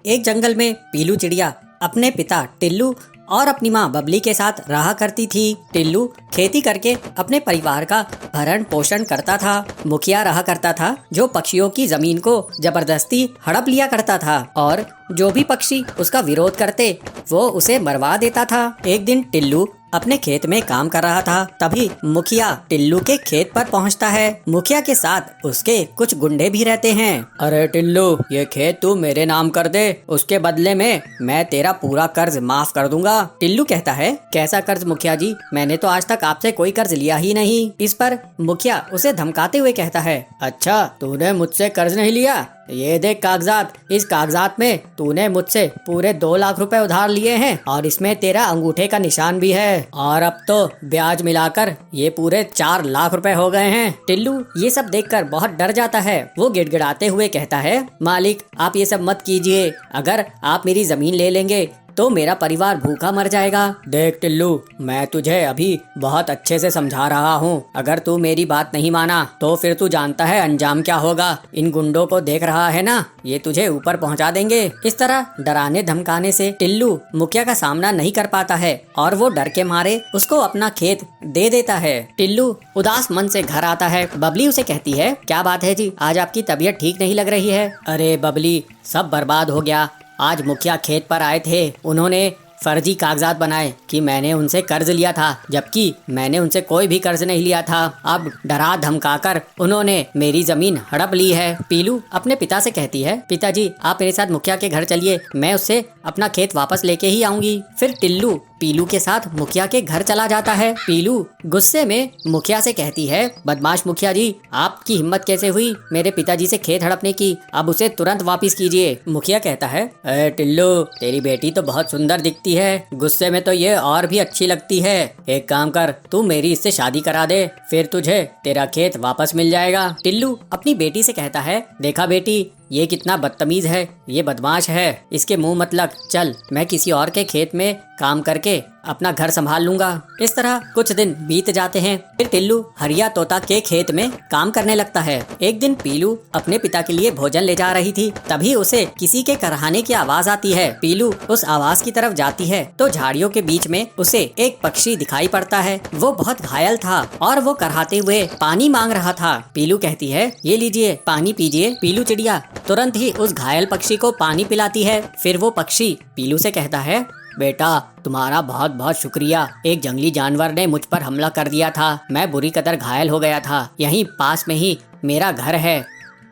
एक जंगल में पीलू चिड़िया अपने पिता टिल्लू और अपनी माँ बबली के साथ रहा करती थी। टिल्लू खेती करके अपने परिवार का भरण पोषण करता था। मुखिया रहा करता था जो पक्षियों की जमीन को जबरदस्ती हड़प लिया करता था और जो भी पक्षी उसका विरोध करते वो उसे मरवा देता था। एक दिन टिल्लू अपने खेत में काम कर रहा था, तभी मुखिया टिल्लू के खेत पर पहुंचता है। मुखिया के साथ उसके कुछ गुंडे भी रहते हैं। अरे टिल्लू, ये खेत तू मेरे नाम कर दे, उसके बदले में मैं तेरा पूरा कर्ज माफ कर दूंगा। टिल्लू कहता है, कैसा कर्ज मुखिया जी, मैंने तो आज तक आपसे कोई कर्ज लिया ही नहीं। इस पर मुखिया उसे धमकाते हुए कहता है, अच्छा तूने मुझसे कर्ज नहीं लिया, ये देख कागजात, इस कागजात में तूने मुझसे पूरे 2 लाख रुपए उधार लिए हैं और इसमें तेरा अंगूठे का निशान भी है और अब तो ब्याज मिलाकर ये पूरे 4 लाख रुपए हो गए हैं। टिल्लू ये सब देखकर बहुत डर जाता है। वो गिड़गिड़ाते हुए कहता है, मालिक आप ये सब मत कीजिए, अगर आप मेरी जमीन ले लेंगे तो मेरा परिवार भूखा मर जाएगा। देख टिल्लू, मैं तुझे अभी बहुत अच्छे से समझा रहा हूँ, अगर तू मेरी बात नहीं माना तो फिर तू जानता है अंजाम क्या होगा। इन गुंडों को देख रहा है ना, ये तुझे ऊपर पहुँचा देंगे। इस तरह डराने धमकाने से टिल्लू मुखिया का सामना नहीं कर पाता है और वो डर के मारे उसको अपना खेत दे देता है। टिल्लू उदास मन से घर आता है। बबली उसे कहती है, क्या बात है जी, आज आपकी तबीयत ठीक नहीं लग रही है। अरे बबली, सब बर्बाद हो गया। आज मुखिया खेत पर आए थे, उन्होंने फर्जी कागजात बनाए कि मैंने उनसे कर्ज लिया था, जबकि मैंने उनसे कोई भी कर्ज नहीं लिया था। अब डरा धमकाकर उन्होंने मेरी जमीन हड़प ली है। पीलू अपने पिता से कहती है, पिताजी आप मेरे साथ मुखिया के घर चलिए, मैं उससे अपना खेत वापस लेके ही आऊंगी। फिर टिल्लू पीलू के साथ मुखिया के घर चला जाता है। पीलू गुस्से में मुखिया से कहती है, बदमाश मुखिया जी, आपकी हिम्मत कैसे हुई मेरे पिताजी से खेत हड़पने की, अब उसे तुरंत वापस कीजिए। मुखिया कहता है, अरे टिल्लू, तेरी बेटी तो बहुत सुंदर दिखती है, गुस्से में तो ये और भी अच्छी लगती है। एक काम कर, तू मेरी इससे शादी करा दे, फिर तुझे तेरा खेत वापस मिल जाएगा। टिल्लू अपनी बेटी से कहता है, देखा बेटी, ये कितना बदतमीज है, ये बदमाश है, इसके मुंह मत लग, चल मैं किसी और के खेत में काम करके अपना घर संभाल लूंगा। इस तरह कुछ दिन बीत जाते हैं। फिर टिल्लू हरिया तोता के खेत में काम करने लगता है। एक दिन पीलू अपने पिता के लिए भोजन ले जा रही थी, तभी उसे किसी के करहाने की आवाज आती है। पीलू उस आवाज की तरफ जाती है तो झाड़ियों के बीच में उसे एक पक्षी दिखाई पड़ता है। वो बहुत घायल था और वो करहाते हुए पानी मांग रहा था। पीलू कहती है, ये लीजिए पानी पीजिए। पीलू चिड़िया तुरंत ही उस घायल पक्षी को पानी पिलाती है। फिर वो पक्षी पीलू से कहता है, बेटा तुम्हारा बहुत बहुत शुक्रिया, एक जंगली जानवर ने मुझ पर हमला कर दिया था, मैं बुरी कदर घायल हो गया था, यहीं पास में ही मेरा घर है,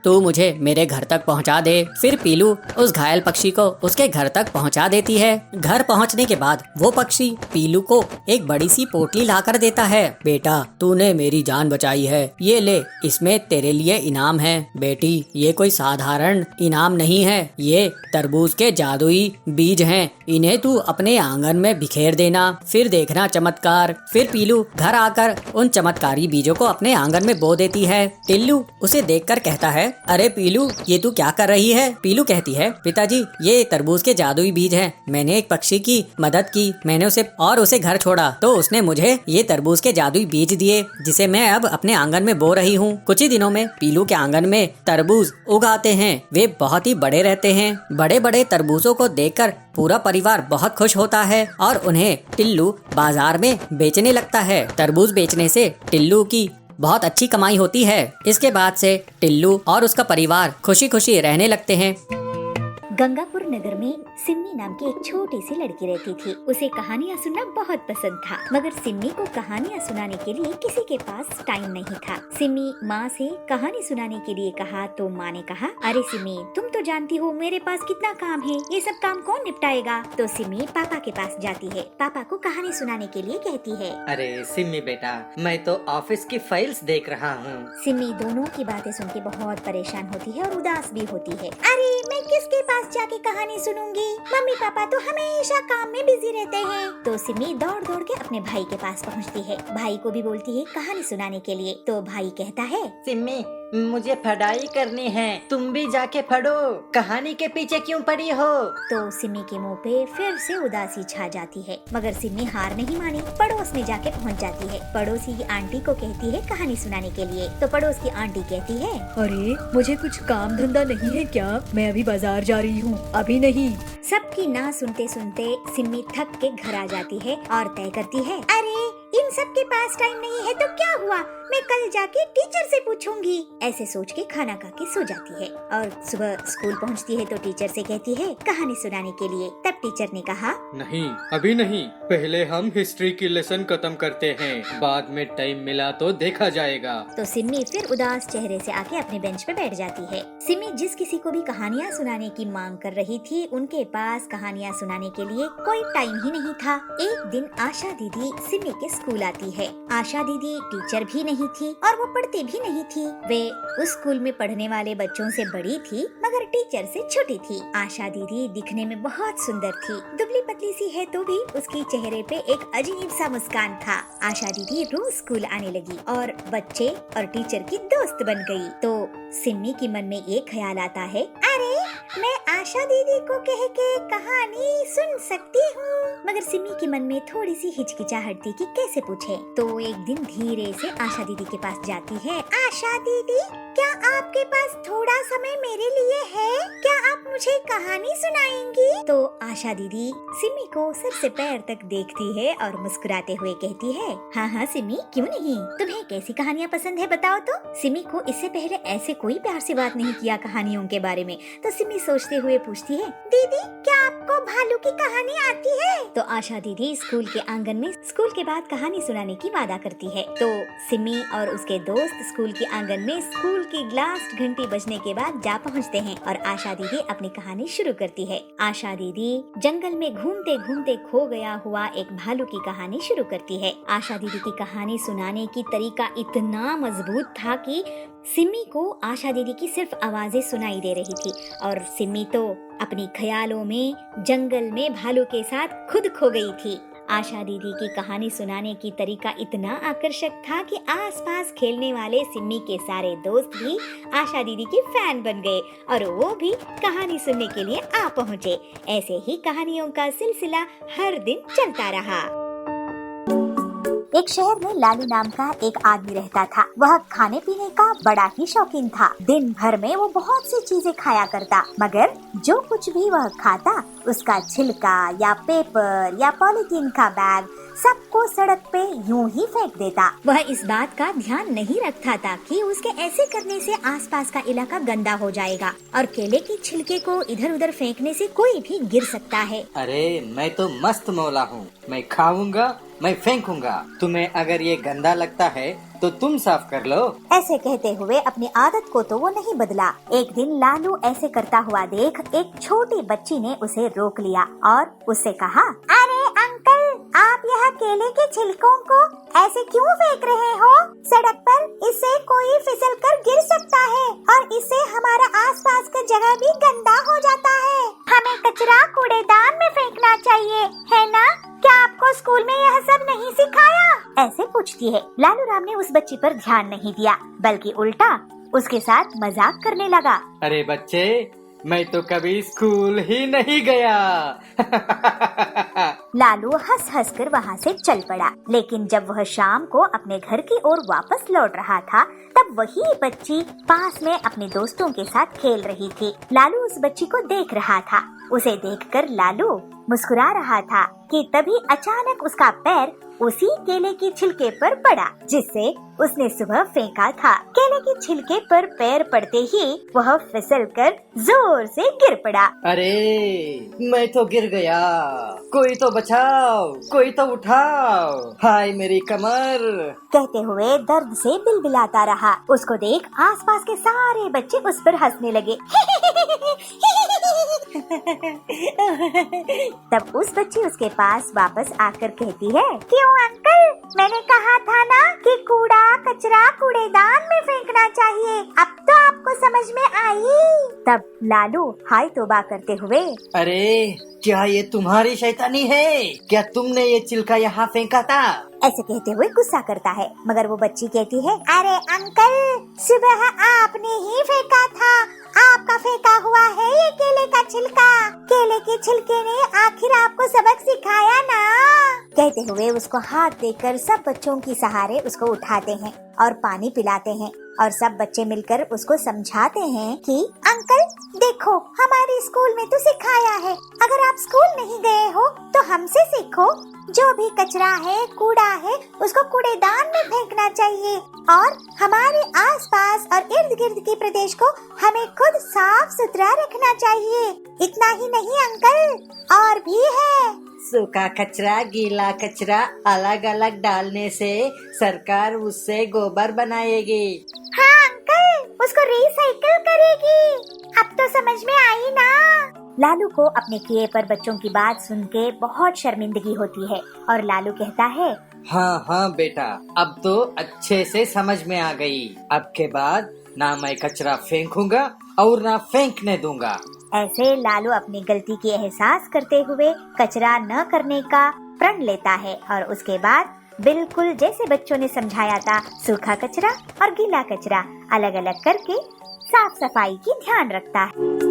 तू मुझे मेरे घर तक पहुंचा दे। फिर पीलू उस घायल पक्षी को उसके घर तक पहुंचा देती है। घर पहुंचने के बाद वो पक्षी पीलू को एक बड़ी सी पोटली लाकर देता है। बेटा तूने मेरी जान बचाई है, ये ले, इसमें तेरे लिए इनाम है। बेटी ये कोई साधारण इनाम नहीं है, ये तरबूज के जादुई बीज हैं, इन्हें तू अपने आंगन में बिखेर देना, फिर देखना चमत्कार। फिर पीलू घर आकर उन चमत्कारी बीजों को अपने आंगन में बो देती है। टिल्लू उसे देखकर कहता है, अरे पीलू, ये तू क्या कर रही है। पीलू कहती है, पिताजी ये तरबूज के जादुई बीज हैं, मैंने एक पक्षी की मदद की, मैंने उसे घर छोड़ा तो उसने मुझे ये तरबूज के जादुई बीज दिए, जिसे मैं अब अपने आंगन में बो रही हूँ। कुछ ही दिनों में पीलू के आंगन में तरबूज उगाते हैं, वे बहुत ही बड़े रहते हैं। बड़े बड़े तरबूजों को देखकर पूरा परिवार बहुत खुश होता है और उन्हें टिल्लू बाजार में बेचने लगता है। तरबूज बेचने से टिल्लू की बहुत अच्छी कमाई होती है। इसके बाद से टिल्लू और उसका परिवार खुशी खुशी रहने लगते हैं। गंगापुर नगर में सिम्मी नाम की एक छोटी सी लड़की रहती थी। उसे कहानियाँ सुनना बहुत पसंद था, मगर सिम्मी को कहानियाँ सुनाने के लिए किसी के पास टाइम नहीं था। सिम्मी माँ से कहानी सुनाने के लिए कहा तो माँ ने कहा, अरे सिम्मी, तुम तो जानती हो मेरे पास कितना काम है, ये सब काम कौन निपटाएगा। तो सिम्मी पापा के पास जाती है, पापा को कहानी सुनाने के लिए कहती है। अरे सिम्मी बेटा, मैं तो ऑफिस की फाइल्स देख रहा हूँ। सिम्मी दोनों की बातें सुन के बहुत परेशान होती है और उदास भी होती है। अरे मैं किसके पास जाके कहानी सुनूंगी, मम्मी पापा तो हमेशा काम में बिजी रहते हैं। तो सिम्मी दौड़ दौड़ के अपने भाई के पास पहुंचती है, भाई को भी बोलती है कहानी सुनाने के लिए। तो भाई कहता है, सिम्मी मुझे पढ़ाई करनी है, तुम भी जाके पढ़ो, कहानी के पीछे क्यों पड़ी हो? तो सिमी के मुंह पे फिर से उदासी छा जाती है, मगर सिमी हार नहीं मानी। पड़ोस में जाके पहुंच जाती है। पड़ोसी की आंटी को कहती है कहानी सुनाने के लिए। तो पड़ोस की आंटी कहती है, अरे मुझे कुछ काम धंधा नहीं है क्या? मैं अभी बाजार जा रही हूँ, अभी नहीं। सबकी ना सुनते सुनते सिमी थक के घर आ जाती है और तय करती है, अरे इन सब के पास टाइम नहीं है तो क्या हुआ, मैं कल जाके टीचर से पूछूंगी। ऐसे सोच के खाना खा के सो जाती है और सुबह स्कूल पहुंचती है तो टीचर से कहती है कहानी सुनाने के लिए। तब टीचर ने कहा, नहीं, अभी नहीं, पहले हम हिस्ट्री की लेसन खत्म करते हैं, बाद में टाइम मिला तो देखा जाएगा। तो सिमी फिर उदास चेहरे से आके अपने बेंच पे बैठ जाती है। सिमी जिस किसी को भी कहानियाँ सुनाने की मांग कर रही थी, उनके पास कहानियाँ सुनाने के लिए कोई टाइम ही नहीं था। एक दिन आशा दीदी सिमी के स्कूल आती है। आशा दीदी टीचर भी नहीं थी और वो पढ़ती भी नहीं थी। वे उस स्कूल में पढ़ने वाले बच्चों से बड़ी थी, मगर टीचर से छोटी थी। आशा दीदी दिखने में बहुत सुंदर थी, दुबली पतली सी है तो भी उसकी चेहरे पे एक अजीब सा मुस्कान था। आशा दीदी रोज स्कूल आने लगी और बच्चे और टीचर की दोस्त बन गई। तो सिमी के मन में ये ख्याल आता है, अरे मैं आशा दीदी को कह के कहानी सुन सकती हूँ। मगर सिमी के मन में थोड़ी सी हिचकिचाहट थी कि कैसे पूछे। तो एक दिन धीरे से आशा दीदी के पास जाती है। आशा दीदी, क्या आपके पास थोड़ा समय मेरे लिए है? क्या आप मुझे कहानी सुनाएंगी? तो आशा दीदी सिमी को सर से पैर तक देखती है और मुस्कुराते हुए कहती है, हाँ हाँ सिमी, क्यों नहीं, तुम्हें कैसी कहानियाँ पसंद है बताओ तो। सिमी को इससे पहले ऐसे कोई प्यार से बात नहीं किया कहानियों के बारे में। तो सिमी सोचते हुए पूछती है, दीदी क्या आपको भालू की कहानी आती है? तो आशा दीदी स्कूल के आंगन में स्कूल के बाद कहानी सुनाने की वादा करती है। तो सिमी और उसके दोस्त स्कूल के आंगन में स्कूल की लास्ट घंटी बजने के बाद जा पहुंचते हैं और आशा दीदी अपनी कहानी शुरू करती है। आशा दीदी जंगल में घूमते घूमते खो गया हुआ एक भालू की कहानी शुरू करती है। आशा दीदी की कहानी सुनाने की तरीका इतना मजबूत था कि सिमी को आशा दीदी की सिर्फ आवाजें सुनाई दे रही थी और सिमी तो अपनी ख्यालों में जंगल में भालू के साथ खुद खो गई थी। आशा दीदी की कहानी सुनाने की तरीका इतना आकर्षक था कि आसपास खेलने वाले सिमी के सारे दोस्त भी आशा दीदी की फैन बन गए और वो भी कहानी सुनने के लिए आ पहुँचे। ऐसे ही कहानियों का सिलसिला हर दिन चलता रहा। एक शहर में लालू नाम का एक आदमी रहता था। वह खाने पीने का बड़ा ही शौकीन था। दिन भर में वो बहुत सी चीजें खाया करता, मगर जो कुछ भी वह खाता उसका छिलका या पेपर या पॉलीथीन का बैग सबको सड़क पे यूं ही फेंक देता। वह इस बात का ध्यान नहीं रखता था कि उसके ऐसे करने से आसपास का इलाका गंदा हो जाएगा और केले के छिलके को इधर उधर फेंकने से कोई भी गिर सकता है। अरे मैं तो मस्त मौला हूँ, मैं खाऊंगा, मैं फेंकूंगा, तुम्हें अगर ये गंदा लगता है तो तुम साफ कर लो। ऐसे कहते हुए अपनी आदत को तो वो नहीं बदला। एक दिन लालू ऐसे करता हुआ देख एक छोटी बच्ची ने उसे रोक लिया और उससे कहा, अरे अंकल, आप यह केले के छिलकों को ऐसे क्यों फेंक रहे हो सड़क पर? इससे कोई फिसल कर गिर सकता है और इससे हमारा आसपास का जगह भी गंदा हो जाता है। हमें कचरा कूड़ेदान में फेंकना चाहिए, है ना? क्या आपको स्कूल में यह सब नहीं सिखाया? ऐसे पूछती है। लालू राम ने उस बच्ची पर ध्यान नहीं दिया, बल्कि उल्टा उसके साथ मजाक करने लगा। अरे बच्चे, मैं तो कभी स्कूल ही नहीं गया। लालू हंस हंस कर वहाँ से चल पड़ा। लेकिन जब वह शाम को अपने घर की ओर वापस लौट रहा था, तब वही बच्ची पास में अपने दोस्तों के साथ खेल रही थी। लालू उस बच्ची को देख रहा था। उसे देखकर लालू मुस्कुरा रहा था कि तभी अचानक उसका पैर उसी केले के छिलके पर पड़ा जिससे उसने सुबह फेंका था। केले के छिलके पर पैर पड़ते ही वह फिसल कर जोर से गिर पड़ा। अरे मैं तो गिर गया, कोई तो बचाओ, कोई तो उठाओ, हाय मेरी कमर। कहते हुए दर्द से बिलबिलाता रहा। उसको देख आसपास के सारे बच्चे उस पर हंसने लगे। तब उस बच्ची उसके पास वापस आकर कहती है, क्यों अंकल, मैंने कहा था ना कि कूड़ा कचरा कूड़ेदान में फेंकना चाहिए। अब तो आपको समझ में आई। तब लालू हाय तौबा करते हुए, अरे क्या ये तुम्हारी शैतानी है? क्या तुमने ये छिलका यहाँ फेंका था? ऐसे कहते हुए गुस्सा करता है, मगर वो बच्ची कहती है, अरे अंकल, सुबह आपने ही फेंका था, आपका फेंका हुआ है ये केले का छिलका। केले के छिलके ने आखिर आपको सबक सिखाया ना। कहते हुए उसको हाथ देकर सब बच्चों की सहारे उसको उठाते हैं और पानी पिलाते हैं और सब बच्चे मिलकर उसको समझाते हैं कि अंकल देखो, हमारे स्कूल में तो सिखाया है, अगर आप स्कूल नहीं गए हो तो हमसे सीखो। जो भी कचरा है, कूड़ा है, उसको कूड़ेदान में फेंकना चाहिए और हमारे आसपास और इर्द गिर्द के प्रदेश को हमें खुद साफ सुथरा रखना चाहिए। इतना ही नहीं अंकल, और भी है। सूखा कचरा, गीला कचरा अलग अलग डालने से सरकार उससे गोबर बनाएगी। हाँ अंकल, उसको रिसाइकिल करेगी। अब तो समझ में आई ना। लालू को अपने किए पर बच्चों की बात सुन के बहुत शर्मिंदगी होती है और लालू कहता है, हाँ हाँ बेटा, अब तो अच्छे से समझ में आ गई। अब के बाद ना मैं कचरा फेंकूंगा और ना फेंकने दूंगा। ऐसे लालू अपनी गलती की एहसास करते हुए कचरा न करने का प्रण लेता है और उसके बाद बिल्कुल जैसे बच्चों ने समझाया था, सूखा कचरा और गीला कचरा अलग अलग करके साफ सफाई की ध्यान रखता है।